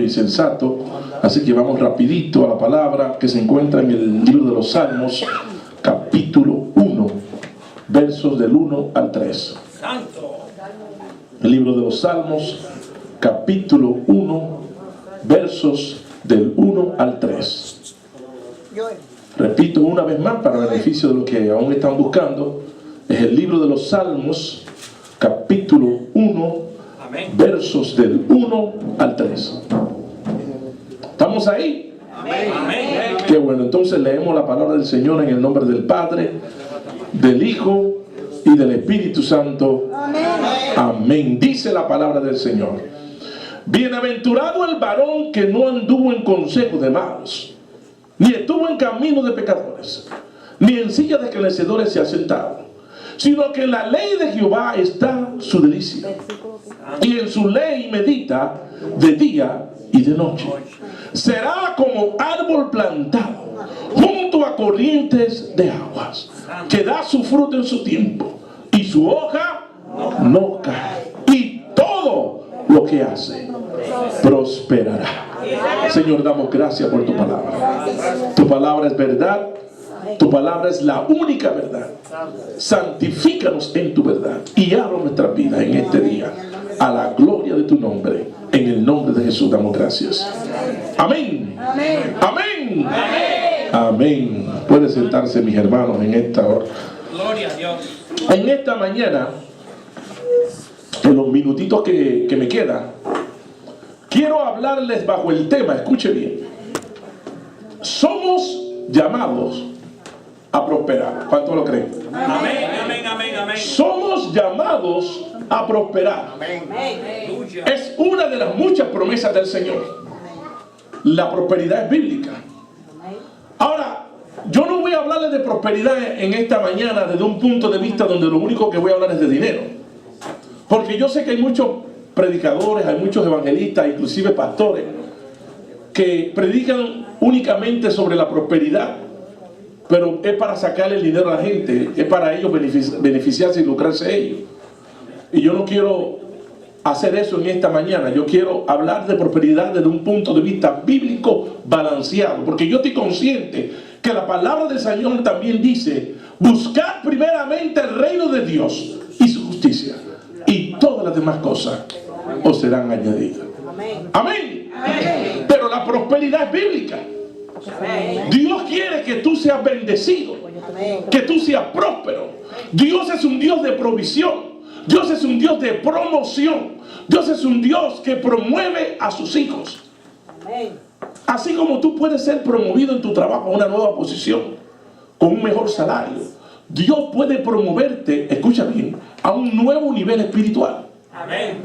y sensato. Así que vamos rapidito a la palabra que se encuentra en el libro de los Salmos, capítulo 1, versos del 1 al 3. El libro de los Salmos, capítulo 1, versos del 1 al 3. Repito una vez más para beneficio de los que aún están buscando. Es el libro de los Salmos, capítulo 1, versos del 1 al 3. ¿Estamos ahí? Amén. Qué bueno, entonces leemos la palabra del Señor en el nombre del Padre, del Hijo y del Espíritu Santo. Amén. Amén. Dice la palabra del Señor: bienaventurado el varón que no anduvo en consejo de malos, ni estuvo en camino de pecadores, ni en silla de escarnecedores se ha sentado, sino que en la ley de Jehová está su delicia, y en su ley medita de día y de noche. Será como árbol plantado junto a corrientes de aguas, que da su fruto en su tiempo, y su hoja no cae, y todo lo que hace prosperará. Señor, damos gracias por tu palabra. Tu palabra es verdad. Tu palabra es la única verdad. Santifícanos en tu verdad y abra nuestra vida en este día a la gloria de tu nombre. En el nombre de Jesús damos gracias. Amén. Amén. Amén. Amén. Amén. Pueden sentarse, mis hermanos, en esta hora. Gloria a Dios. En esta mañana, en los minutitos que me quedan, quiero hablarles bajo el tema, escuche bien. Somos llamados a prosperar. ¿Cuánto lo creen? Amén, amén, amén, amén. Somos llamados a prosperar. Amén. Es una de las muchas promesas del Señor. La prosperidad es bíblica. Ahora, yo no voy a hablarles de prosperidad en esta mañana desde un punto de vista donde lo único que voy a hablar es de dinero. Porque yo sé que hay muchos predicadores, hay muchos evangelistas, inclusive pastores, que predican únicamente sobre la prosperidad, pero es para sacarle el dinero a la gente, es para ellos beneficiarse y lucrarse ellos. Y yo no quiero hacer eso en esta mañana. Yo quiero hablar de prosperidad desde un punto de vista bíblico balanceado, porque yo estoy consciente que la palabra del Señor también dice: buscad primeramente el reino de Dios y su justicia, y todas las demás cosas os serán añadidas. Amén. Amén. Pero la prosperidad es bíblica. Dios quiere que tú seas bendecido, que tú seas próspero. Dios es un Dios de provisión. Dios es un Dios de promoción. Dios es un Dios que promueve a sus hijos. Así como tú puedes ser promovido en tu trabajo a una nueva posición, con un mejor salario, Dios puede promoverte, escucha bien, a un nuevo nivel espiritual.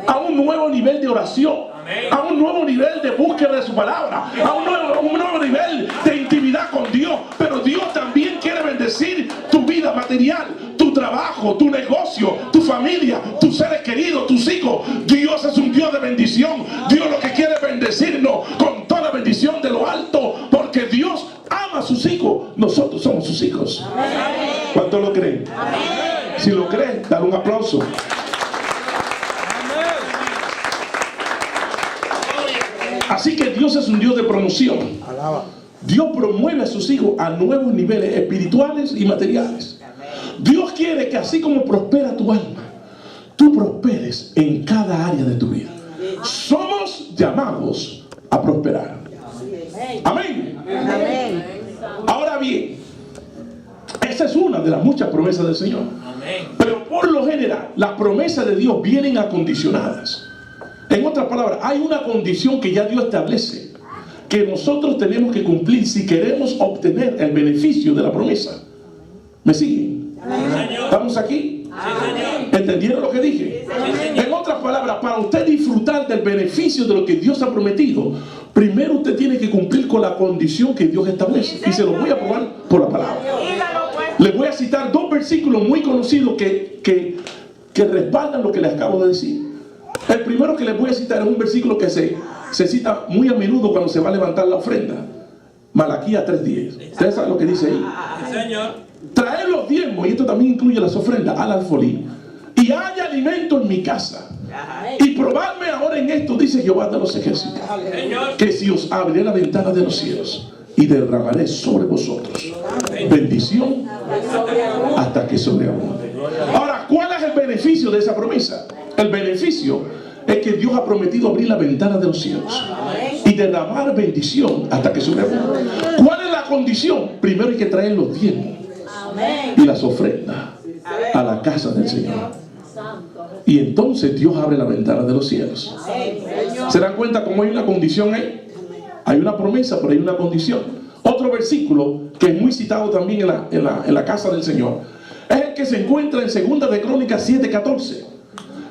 A un nuevo nivel de oración. A un nuevo nivel de búsqueda de su palabra, a un nuevo nivel de intimidad con Dios. Pero Dios también quiere bendecir tu vida material, tu trabajo, tu negocio, tu familia, tus seres queridos, tus hijos. Dios es un Dios de bendición. Dios lo que quiere es bendecirnos con toda la bendición de lo alto, porque Dios ama a sus hijos. Nosotros somos sus hijos. ¿Cuántos lo creen? Si lo creen, dale un aplauso. Así que Dios es un Dios de promoción. Dios promueve a sus hijos a nuevos niveles espirituales y materiales. Dios quiere que así como prospera tu alma, tú prosperes en cada área de tu vida. Somos llamados a prosperar. Amén. Ahora bien, esa es una de las muchas promesas del Señor. Pero por lo general, las promesas de Dios vienen acondicionadas. En otras palabras, hay una condición que ya Dios establece, que nosotros tenemos que cumplir si queremos obtener el beneficio de la promesa. ¿Me siguen? ¿Estamos aquí? ¿Entendieron lo que dije? En otras palabras, para usted disfrutar del beneficio de lo que Dios ha prometido, primero usted tiene que cumplir con la condición que Dios establece. Y se lo voy a probar por la palabra. Les voy a citar dos versículos muy conocidos que respaldan lo que les acabo de decir. El primero que les voy a citar es un versículo que se cita muy a menudo cuando se va a levantar la ofrenda. Malaquías 3:10. ¿Ustedes saben lo que dice ahí? Traed los diezmos, y esto también incluye las ofrendas, al alfolí, y haya alimento en mi casa. Y probadme ahora en esto, dice Jehová de los ejércitos, que si os abriré la ventana de los cielos y derramaré sobre vosotros bendición hasta que sobreabunde. Ahora, ¿cuál es el beneficio de esa promesa? El beneficio es que Dios ha prometido abrir la ventana de los cielos y derramar bendición hasta que sobreabunde. ¿Cuál es la condición? Primero hay que traer los diezmos y las ofrendas a la casa del Señor. Y entonces Dios abre la ventana de los cielos. ¿Se dan cuenta cómo hay una condición ahí? Hay una promesa, pero hay una condición. Otro versículo que es muy citado también en la casa del Señor es el que se encuentra en 2 de Crónicas 7:14,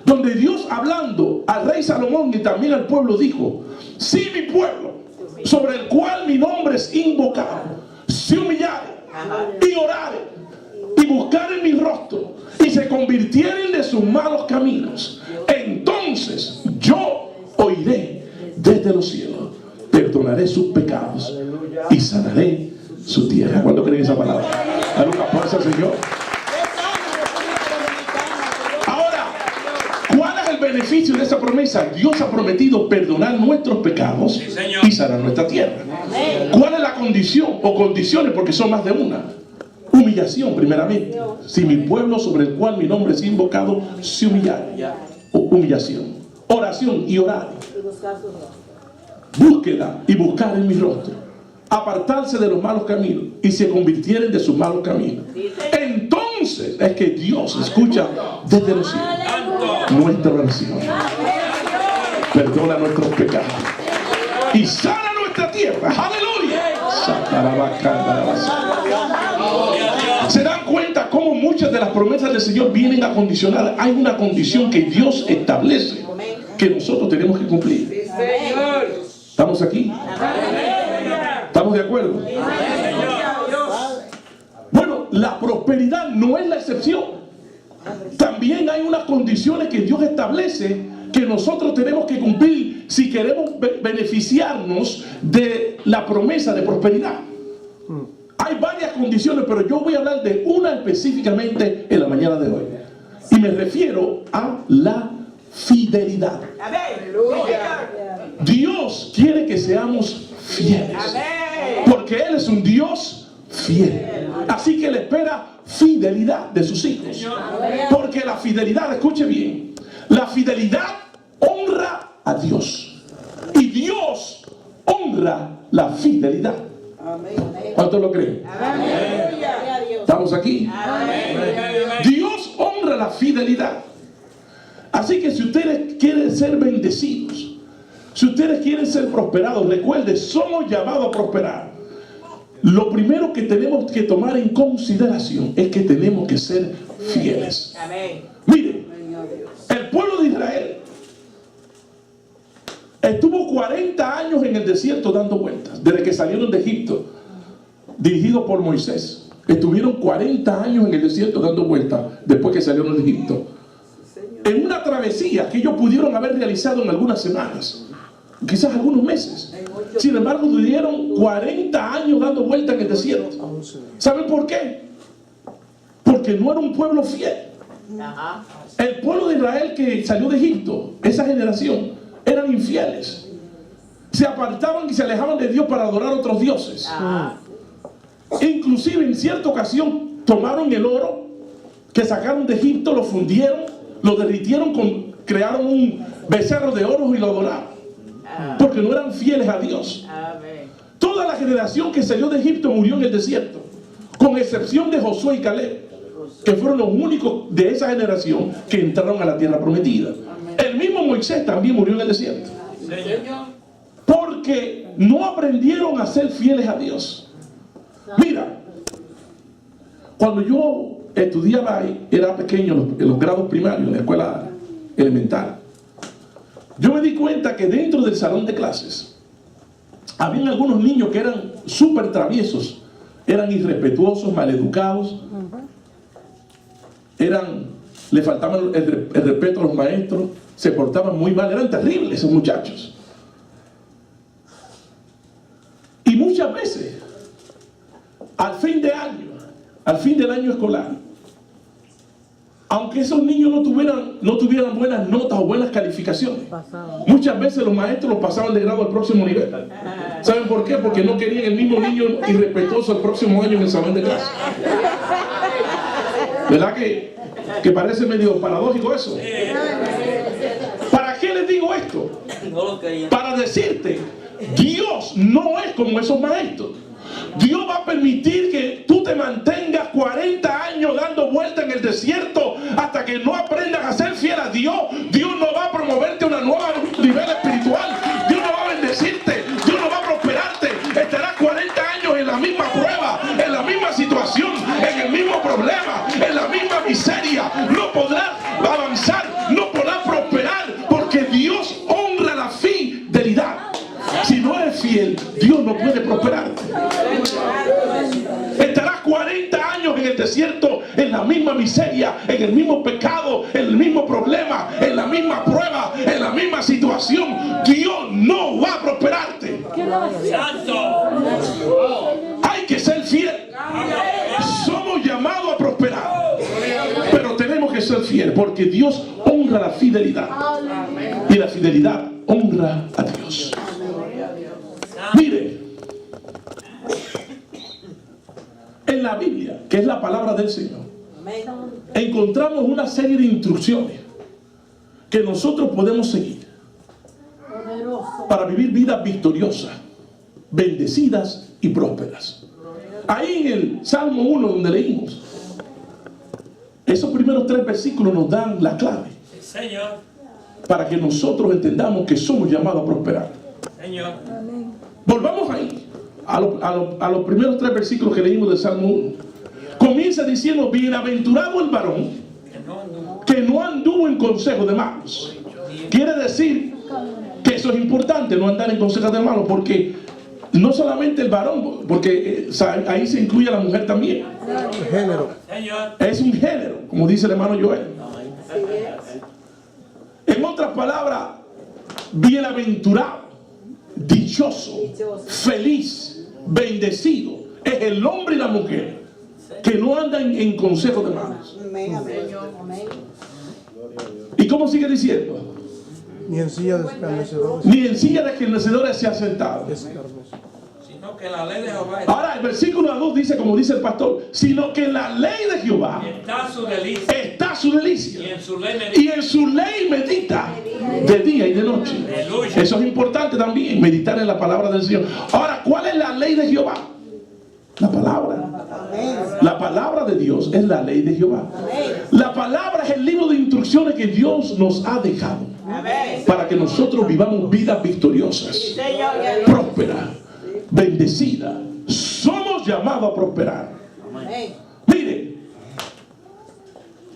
donde Dios, hablando al rey Salomón y también al pueblo, dijo: si mi pueblo, sobre el cual mi nombre es invocado, se humillare y orare y buscaren mi rostro y se convirtieren de sus malos caminos, entonces yo oiré desde los cielos, perdonaré sus pecados y sanaré su tierra. ¿Cuándo creen esa palabra? Dale una fuerza al Señor. Ahora, ¿cuál es el beneficio de esa promesa? Dios ha prometido perdonar nuestros pecados y sanar nuestra tierra. ¿Cuál es la condición o condiciones? Porque son más de una. Humillación, primeramente. Si mi pueblo, sobre el cual mi nombre es invocado, se humillare. Humillación. Oración y orar. Búsqueda y buscar en mi rostro. Apartarse de los malos caminos y se convirtieren de sus malos caminos. Entonces es que Dios escucha desde los cielos nuestra oración, perdona nuestros pecados y sana nuestra tierra. ¡Aleluya! ¿Se dan cuenta cómo muchas de las promesas del Señor vienen a condicionar? Hay una condición que Dios establece que nosotros tenemos que cumplir. ¿Estamos aquí? ¿Estamos de acuerdo? Bueno, la prosperidad no es la excepción. También hay unas condiciones que Dios establece que nosotros tenemos que cumplir si queremos beneficiarnos de la promesa de prosperidad. Hay varias condiciones, pero yo voy a hablar de una específicamente en la mañana de hoy. Y me refiero a la fidelidad. Dios quiere que seamos fieles, porque Él es un Dios fiel. Así que Él espera fidelidad de sus hijos. Porque la fidelidad, escuche bien, la fidelidad honra a Dios y Dios honra la fidelidad. ¿Cuántos lo creen? ¿Estamos aquí? Dios honra la fidelidad. Así que si ustedes quieren ser bendecidos, si ustedes quieren ser prosperados, recuerden, somos llamados a prosperar. Lo primero que tenemos que tomar en consideración es que tenemos que ser fieles. Mire, el pueblo de Israel estuvo 40 años en el desierto dando vueltas, desde que salieron de Egipto, dirigidos por Moisés. Estuvieron 40 años en el desierto dando vueltas después que salieron de Egipto, en una travesía que ellos pudieron haber realizado en algunas semanas, quizás algunos meses. Sin embargo, durieron 40 años dando vueltas en el desierto. ¿Saben por qué? Porque no era un pueblo fiel. El pueblo de Israel que salió de Egipto, esa generación, eran infieles. Se apartaban y se alejaban de Dios para adorar a otros dioses. Inclusive en cierta ocasión tomaron el oro que sacaron de Egipto, lo fundieron, lo derritieron, crearon un becerro de oro y lo adoraron, porque no eran fieles a Dios. Toda la generación que salió de Egipto murió en el desierto, con excepción de Josué y Caleb, que fueron los únicos de esa generación que entraron a la tierra prometida. El mismo Moisés también murió en el desierto, porque no aprendieron a ser fieles a Dios. Mira, cuando yo estudiaba, era pequeño, en los grados primarios, en la escuela elemental, yo me di cuenta que dentro del salón de clases habían algunos niños que eran súper traviesos, eran irrespetuosos, maleducados, le faltaban el respeto a los maestros, se portaban muy mal, eran terribles esos muchachos. Y muchas veces, al fin del año escolar, aunque esos niños no tuvieran buenas notas o buenas calificaciones, muchas veces los maestros los pasaban de grado al próximo nivel. ¿Saben por qué? Porque no querían el mismo niño irrespetuoso el próximo año en el salón de clase. ¿Verdad que parece medio paradójico eso? ¿Para qué les digo esto? Para decirte, Dios no es como esos maestros. Dios va a permitir que tú te mantengas 40 años dando vueltas en el desierto hasta que no aprendas a ser fiel a Dios. Dios no va a promoverte a un nuevo nivel espiritual. Dios no va a bendecirte. Dios no va a prosperarte. Estarás 40 años en la misma prueba, en la misma situación, en el mismo problema, en la misma miseria. No podrás avanzar, no podrás prosperar, porque Dios honra la fidelidad. Si no eres fiel, Dios no puede prosperarte. Estarás 40 años en el desierto, en la misma miseria, en el mismo pecado, en el mismo problema, en la misma prueba, en la misma situación. Dios no va a prosperarte. Hay que ser fiel. Somos llamados a prosperar, pero tenemos que ser fieles, porque Dios honra la fidelidad, y la fidelidad honra a Dios. Mire, en la Biblia, que es la palabra del Señor, encontramos una serie de instrucciones que nosotros podemos seguir para vivir vidas victoriosas, bendecidas y prósperas. Ahí en el Salmo 1, donde leímos, esos primeros 3 versículos nos dan la clave para que nosotros entendamos que somos llamados a prosperar. Volvamos ahí a los primeros 3 versículos que leímos del Salmo 1. Comienza diciendo: bienaventurado el varón que no anduvo en consejo de malos. Quiere decir que eso es importante, no andar en consejos de malos, porque no solamente el varón, porque ahí se incluye a la mujer también. Género. Es un género, como dice el hermano Joel. En otras palabras, bienaventurado, dichoso, feliz, bendecido es el hombre y la mujer que no andan en consejos de malos. ¿Y cómo sigue diciendo? Ni en silla de escarnecedores. Ni en silla de escarnecedores se ha sentado. Sino que la ley de Jehová Ahora el versículo 2 dice, como dice el pastor, sino que en la ley de Jehová está su delicia. Y en su ley medita de día y de noche. Eso es importante también, meditar en la palabra del Señor. Ahora, ¿cuál es la ley de Jehová? La palabra. La palabra de Dios es la ley de Jehová. La palabra es el libro de instrucciones que Dios nos ha dejado para que nosotros vivamos vidas victoriosas, prósperas, bendecidas. Somos llamados a prosperar. Mire,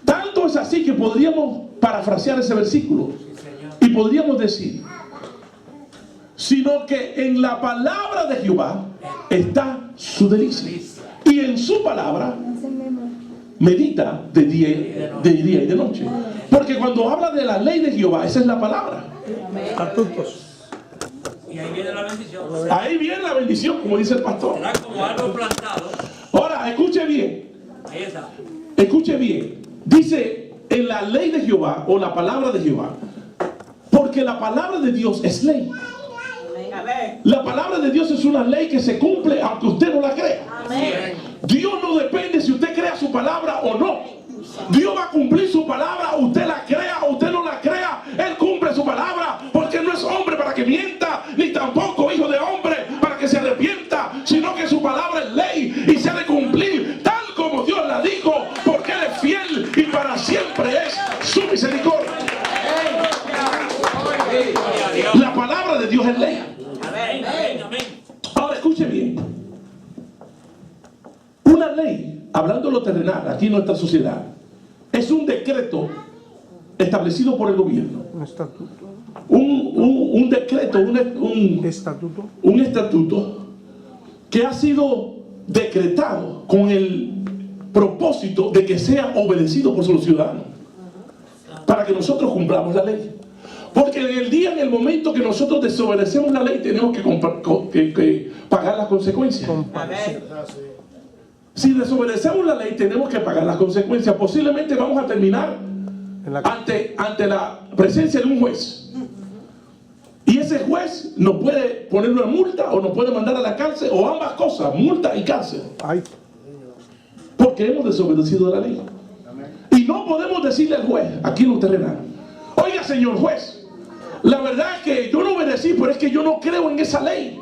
tanto es así que podríamos parafrasear ese versículo y podríamos decir: sino que en la palabra de Jehová está su delicia, y en su palabra medita de día y de noche. Porque cuando habla de la ley de Jehová, esa es la palabra. Estatutos. Y ahí viene la bendición. Ahí viene la bendición, como dice el pastor. Será como árbol plantado. Ahora, escuche bien. Ahí está. Escuche bien. Dice en la ley de Jehová, o la palabra de Jehová, porque la palabra de Dios es ley. La palabra de Dios es una ley que se cumple aunque usted no la crea. Dios no depende si usted crea su palabra o no. Dios va a cumplir su palabra, usted la crea o usted no la crea. Él cumple su palabra, porque no es hombre para que mienta, ni tampoco hijo de hombre para que se arrepienta, sino que su palabra es ley y se ha de cumplir tal como Dios la dijo, porque Él es fiel y para siempre es su misericordia. La palabra de Dios es ley. Ahora escuche bien. Una ley, hablando de lo terrenal, aquí en nuestra sociedad, es un decreto establecido por el gobierno. Un estatuto. Un decreto, un estatuto que ha sido decretado con el propósito de que sea obedecido por los ciudadanos, para que nosotros cumplamos la ley. Porque en el momento que nosotros desobedecemos la ley, tenemos que pagar las consecuencias. Si desobedecemos la ley, tenemos que pagar las consecuencias. Posiblemente vamos a terminar ante la presencia de un juez. Y ese juez nos puede poner una multa o nos puede mandar a la cárcel, o ambas cosas, multa y cárcel. Ay. Porque hemos desobedecido la ley. Y no podemos decirle al juez, aquí en lo terrenal: oiga, señor juez, la verdad es que yo no obedecí, pero es que yo no creo en esa ley.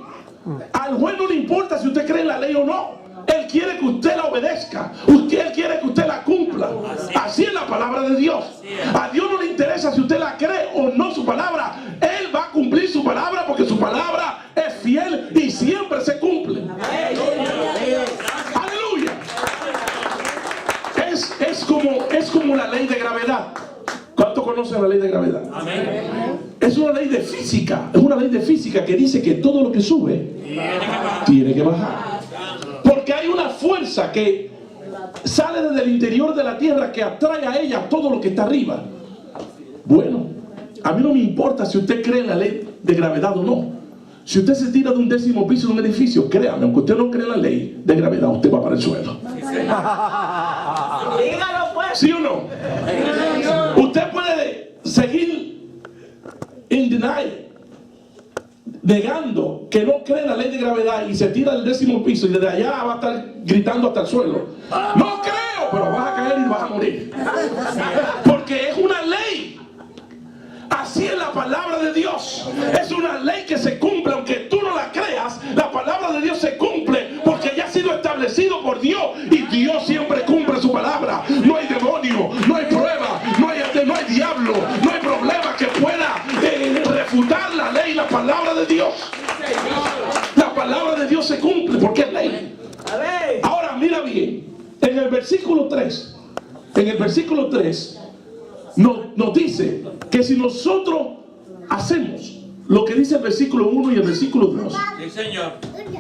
Al juez no le importa si usted cree en la ley o no. Él quiere que usted la obedezca. Él quiere que usted la cumpla. Así es la palabra de Dios. A Dios no le interesa si usted la cree o no su palabra. Él va a cumplir su palabra porque su palabra es fiel y siempre se cumple. Aleluya. Es como la ley de gravedad. ¿Cuántos conocen la ley de gravedad? Es una ley de física. Es una ley de física que dice que todo lo que sube tiene que bajar. Porque hay una fuerza que sale desde el interior de la tierra que atrae a ella todo lo que está arriba. Bueno, a mí no me importa si usted cree en la ley de gravedad o no. Si usted se tira de un 10º piso de un edificio, créame, aunque usted no cree en la ley de gravedad, usted va para el suelo. ¿Sí o no? Usted puede seguir in denial, negando que no cree en la ley de gravedad, y se tira del 10º piso y desde allá va a estar gritando hasta el suelo: no creo, pero vas a caer y vas a morir. Porque es una ley. Así es la palabra de Dios. Es una ley que se cumple, aunque tú no la creas. La palabra de Dios se cumple porque ya ha sido establecido por Dios, y Dios siempre cumple su palabra. No hay demonio, no hay prueba, no hay diablo, no hay problema que pueda refutar la ley, la palabra de Dios. La palabra de Dios se cumple porque es ley. Ahora mira bien, en el versículo 3 nos dice que si nosotros hacemos lo que dice el versículo 1 y el versículo 2, Sí, señor.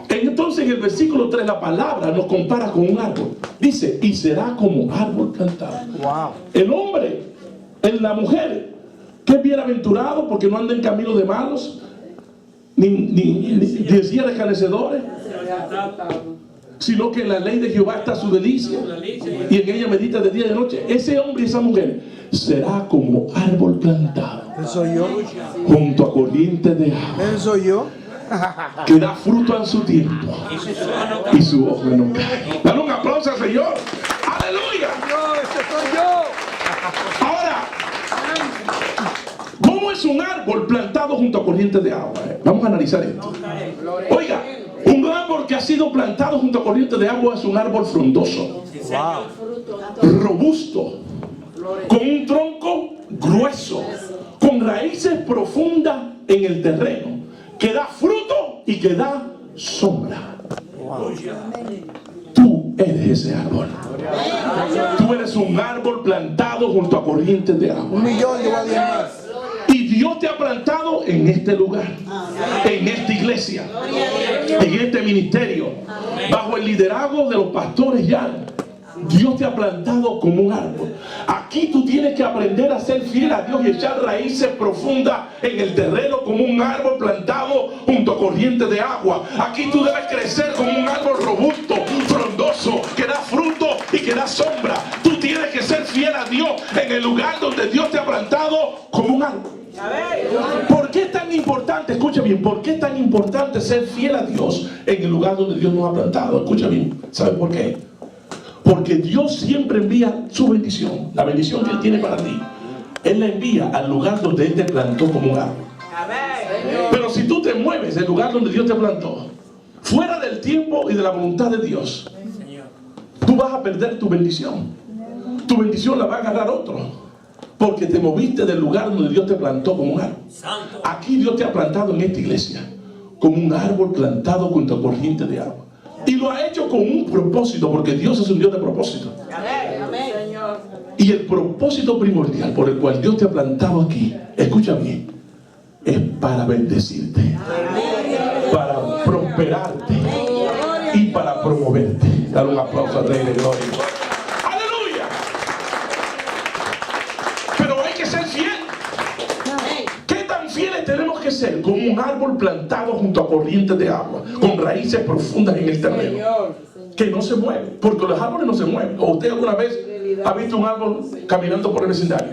entonces en el versículo 3 la palabra nos compara con un árbol. Dice: y será como árbol plantado. Wow. El hombre, la mujer, que es bienaventurado porque no anda en camino de malos, ni decía de escarnecedores, sino que en la ley de Jehová está su delicia, y en ella medita de día y de noche. Ese hombre y esa mujer será como árbol plantado ¿Eso soy yo? junto a corrientes de agua, ¿Eso soy yo? que da fruto en su tiempo y su hoja no cae. Dale un aplauso al Señor. ¡Aleluya! No, ese soy yo. Ahora, ¿cómo es un árbol plantado junto a corrientes de agua? Vamos a analizar esto. Oiga, un árbol que ha sido plantado junto a corrientes de agua es un árbol frondoso, robusto, con un tronco grueso, con raíces profundas en el terreno, que da fruto y que da sombra. Tú eres ese árbol. Tú eres un árbol plantado junto a corrientes de agua. 1 millón de más. Y Dios te ha plantado en este lugar, en esta iglesia, en este ministerio, bajo el liderazgo de los pastores Jan. Dios te ha plantado como un árbol. Aquí tú tienes que aprender a ser fiel a Dios y echar raíces profundas en el terreno como un árbol plantado junto a corrientes de agua. Aquí tú debes crecer como un árbol robusto, frondoso, que da fruto y que da sombra. Tú tienes que ser fiel a Dios en el lugar donde Dios te ha plantado como un árbol. ¿Por qué es tan importante? Escucha bien, ¿por qué es tan importante ser fiel a Dios en el lugar donde Dios nos ha plantado? Escucha bien, ¿sabes por qué? Porque Dios siempre envía su bendición, la bendición que Él tiene para ti. Él la envía al lugar donde Él te plantó como un árbol. Pero si tú te mueves del lugar donde Dios te plantó, fuera del tiempo y de la voluntad de Dios, tú vas a perder tu bendición. Tu bendición la va a agarrar otro, porque te moviste del lugar donde Dios te plantó como un árbol. Aquí Dios te ha plantado en esta iglesia como un árbol plantado junto a corriente de agua. Y lo ha hecho con un propósito, porque Dios es un Dios de propósito. Y el propósito primordial por el cual Dios te ha plantado aquí, escucha bien, es para bendecirte, para prosperarte y para promoverte. Dale un aplauso al Rey de Gloria. ¡Aleluya! Pero hay que ser fiel. ¿Qué tan fieles tenemos que ser? ser como un árbol plantado junto a corrientes de agua, con raíces profundas en el terreno, que no se mueve, porque los árboles no se mueven. ¿O usted alguna vez ha visto un árbol caminando por el vecindario?